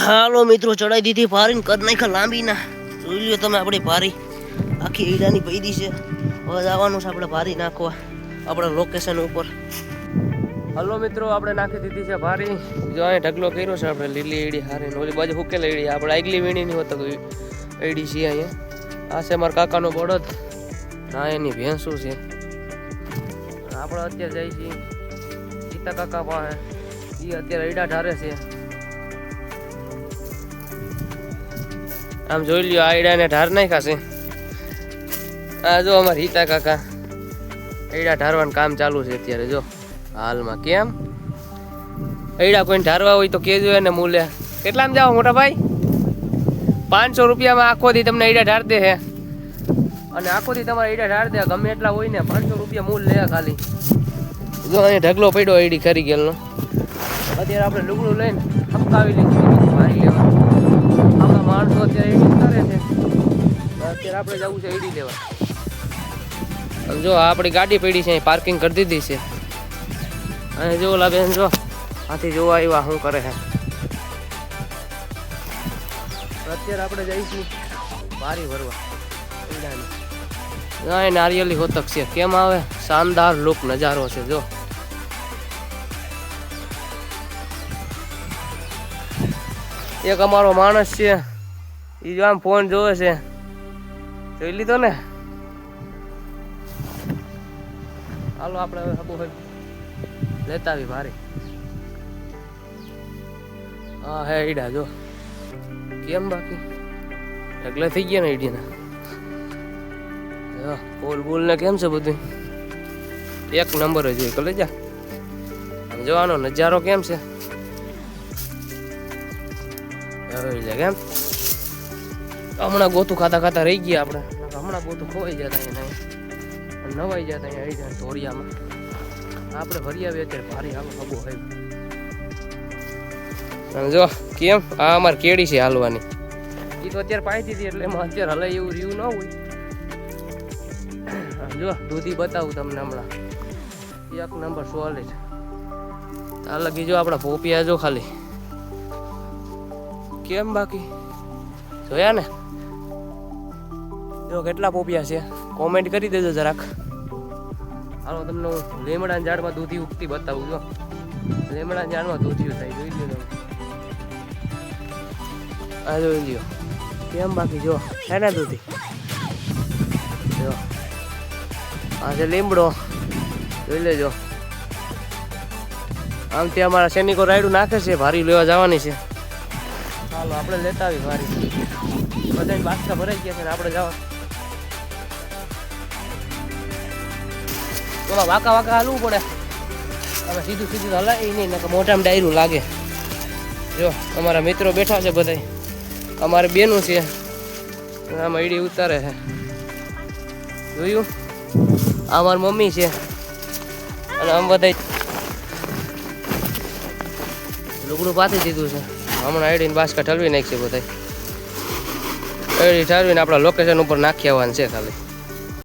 હાલો મિત્રો, ચડાઈ દીધી ભારી ને કદ નાખ્યા લાંબી ના. જોઈ લ્યો તમે આપણી ભારી આખી ઈડાની પૈદી છે. હવે જવાનું છે આપણે ભારી નાખવા આપણા લોકેશન ઉપર. હલો મિત્રો, આપણે નાખી દીધી છે ભારી. જો અહીં ઢગલો કર્યો છે આપણે લીલી એડી હારી, ઓલી બાજુ હુકેલ એડી. આપણે આગલી વીણી નહીં હોતો એડી છે અહીંયા. આ છે મારા કાકાનો બળદ, ના એની ભેંસું છે. આપણે અત્યારે જઈએ છીએ સીતા કાકા પાસે. એ અત્યારે એડા ઢારે છે. આમ જોઈ લ્યો, આ એડાને ઢાર નાખ્યા છે. આ જો અમારા હિતા કાકા એડા ઢારવાનું કામ ચાલુ છે અત્યારે. જો હાલમાં કેમ એડા કોઈને ઢારવા હોય તો કેજો એને મૂલ્ય. કેટલામાં જાઓ મોટા ભાઈ? 500 રૂપિયામાં આખો દી તમને એડા ઢાર દે હે. અને આખો દી તમારે એડા ઢાર દે, ગમે એટલા હોય ને 500 રૂપિયા મૂલ લે ખાલી. જો અહીં ઢગલો પડ્યો એડી ખરી ગયેલનો. અત્યારે આપણે લુગડું લઈને હપકાવી લીધું ભારી લેવા. આપણા માણસો અત્યારે એડી કરે છે. અત્યારે આપણે જવું છે એડી લેવા. જો આપણી ગાડી પડી છે, પાર્કિંગ કરી દીધી છે. અને જો ઓલા બેન જો આથી જોવા આવ્યા શું કરે છે. અત્યારે આપણે જઈશું ભારી ભરવા એડાની. નારિયેલી હોતક છે, કેમ આવે શાનદાર લુક નજારો છે. જો એક અમારો માણસ છે, એ જો આમ ફોન જોવે છે. જોઈ લીધો ને? હાલો આપણે હવે હબુ લેતા આવી ભારી. હા હે ઈડા જો કેમ બાકી ઢગલા થઈ ગયા ને ઈડીના. બોલ બોલ ને કેમ છે બધું એક નંબર જ હોય. કલે જા જોવાનો નજારો કેમ છે કેમ. હમણાં ગોતું ખાતા ખાતા રહી ગયા આપણે. હમણાં ગોતું ખોવાઈ જતા અહીંયા, નવાઈ જતા અહીંયા આવી જાય ધોરિયામાં. આપણે ભરી આવીએ અત્યારે ભારી. હાલો હબો હોય. જો કેમ આ અમારે કેડી છે હાલવાની. એ તો અત્યારે પાઈ દીધી એટલે એમાં અત્યારે હલાય એવું રહ્યું ન હોય. જો દૂધી બતાવું તમને હમણાં એક નંબર સોલિડ. આ લગી જો આપણા પોપિયા જો ખાલી કેમ બાકી જોયા ને. જો કેટલા પોપિયા છે કોમેન્ટ કરી દેજો જરાક. હાલો તમને લીમડાના ઝાડમાં દૂધી ઉગતી બતાવું. જો લીમડાના ઝાડમાં દૂધિયું થાય, જોઈ લો તમે. આ જોઈ લ્યો કેમ બાકી. જો છે ને દૂધી. જો આ છે લીમડો, જોઈ લેજો. આમ ત્યાં અમારા સૈનિકો રાયડું નાખે છે, ભારી લેવા જવાની છે. ચાલો આપણે લેતા આવી ભારી. બધાને બાસ્કા ભરાઈ ગયા છે ને આપણે જવા. થોડા વાંકા વાંકા હાલવું પડે. હવે સીધું સીધું હલાય નહીં, મોઢામાં ડાયરું લાગે. જો અમારા મિત્રો બેઠા છે બધા, અમારે બેનું છે. આમાં ઈડી ઉતારે છે, જોયું? આ મારી મમ્મી છે. અને આમ બધા લુગડું પાથી દીધું છે. હમણાં એડીને બાસ્કા ઠલવી નાખશે બધા. એડી ઠલવીને આપણા લોકેશન ઉપર નાખી આવવાનું છે ખાલી.